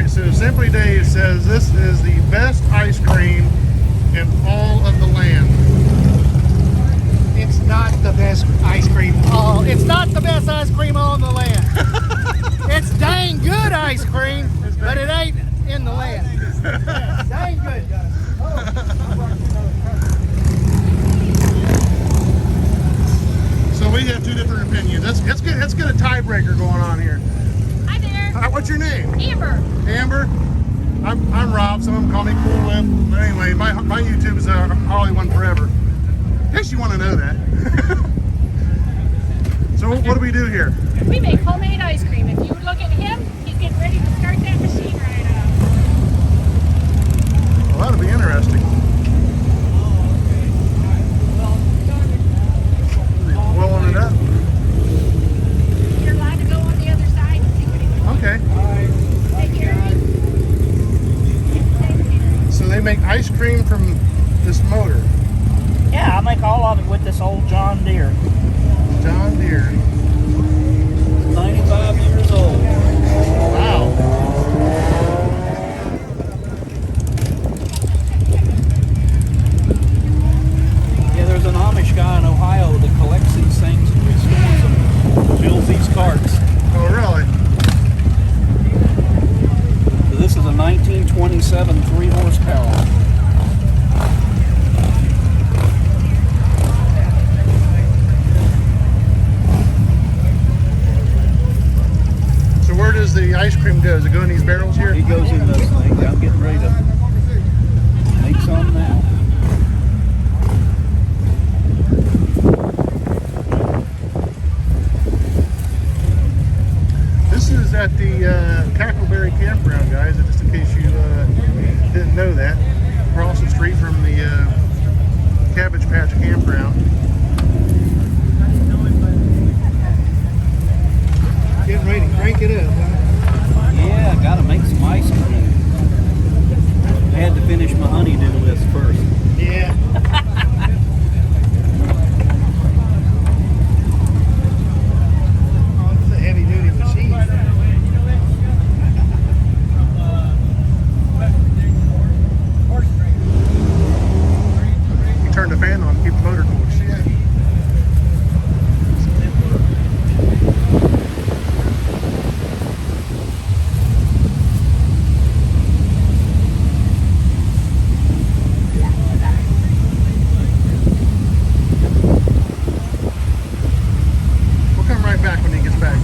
So Simply Dave says this is the best ice cream in all of the land. It's not the best ice cream. Oh, it's not the best ice cream on the land. It's dang good ice cream, but it ain't in the land. Yeah, dang good, guys. So we have two different opinions. Let's get a tiebreaker going on here. Hi there. What's your name? Amber. Amber. I'm Rob. Some of them call me Cool Whip. But anyway, my YouTube is Holly One Forever. In case you want to know that. So what do we do here? We make homemade ice cream. If you look at him, he's getting ready to start that machine right up. Well, that'll be interesting. Blowing it up. You're allowed to go on the other side and see what he's doing. Okay. Take care of him. So they make ice cream from this motor. Yeah, I make all of it with this old John Deere. John Deere. 95 years old. Wow. Yeah, there's an Amish guy in Ohio that collects these things and restores them, builds these carts. Oh, really? So this is a 1927 3 horsepower. So where does the ice cream go? Does it go in these barrels here? It goes in those things. I'm getting ready to make some now. This is at the Cackleberry campground, guys, just in case you didn't know that. Across the street from the Cabbage Patch campground. Getting ready to crank it up, huh? Yeah, I gotta make some ice cream. I had to finish my honeydew list first. Yeah. Oh, it's a heavy duty machine. You turn the fan on to keep the motor cool. Back when he gets back.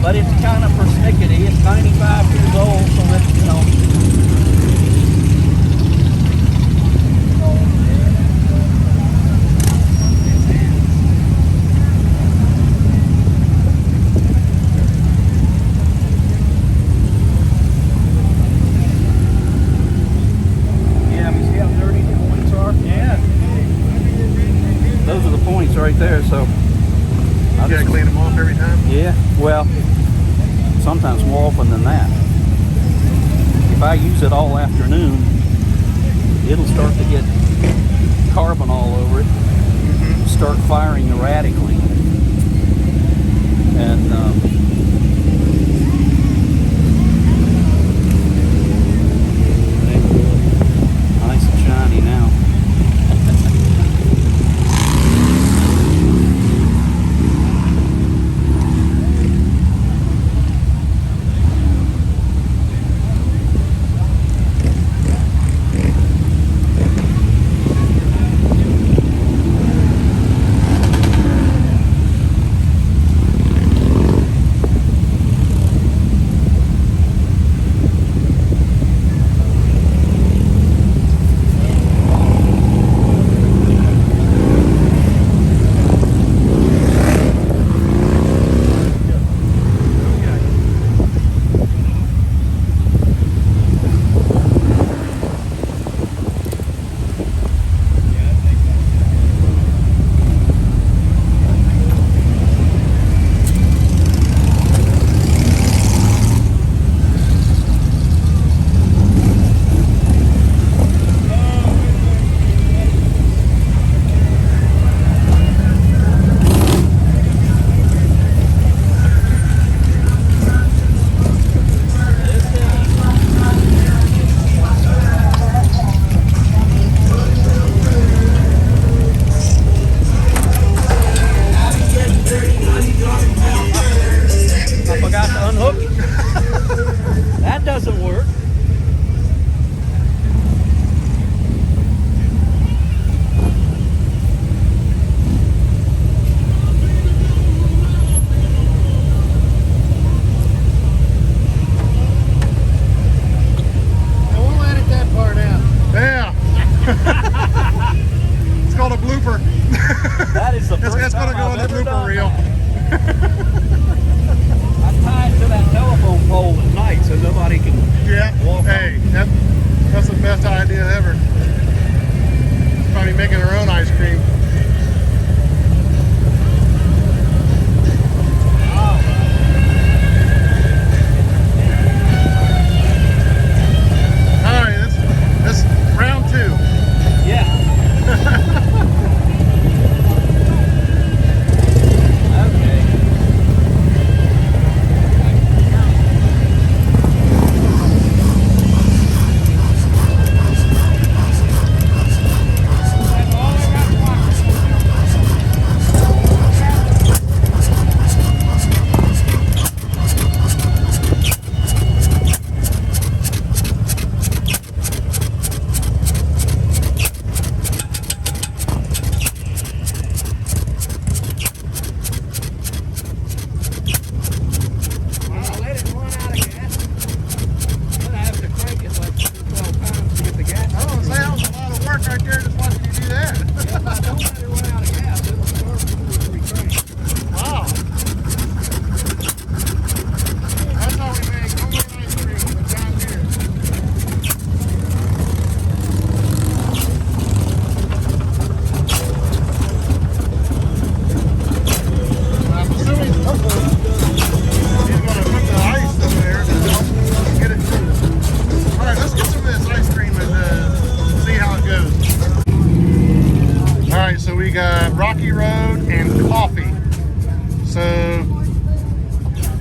but it's kind of persnickety. It's 95 years old, so that's, you know. Yeah, see how dirty the points are? Yeah. Those are the points right there, so. gotta clean them off every time? Yeah, well, sometimes more often than that. If I use it all afternoon, it'll start to get carbon all over it, start firing erratically. And nice and shiny now.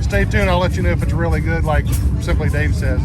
Stay tuned. I'll let you know if it's really good, like Simply Dave says.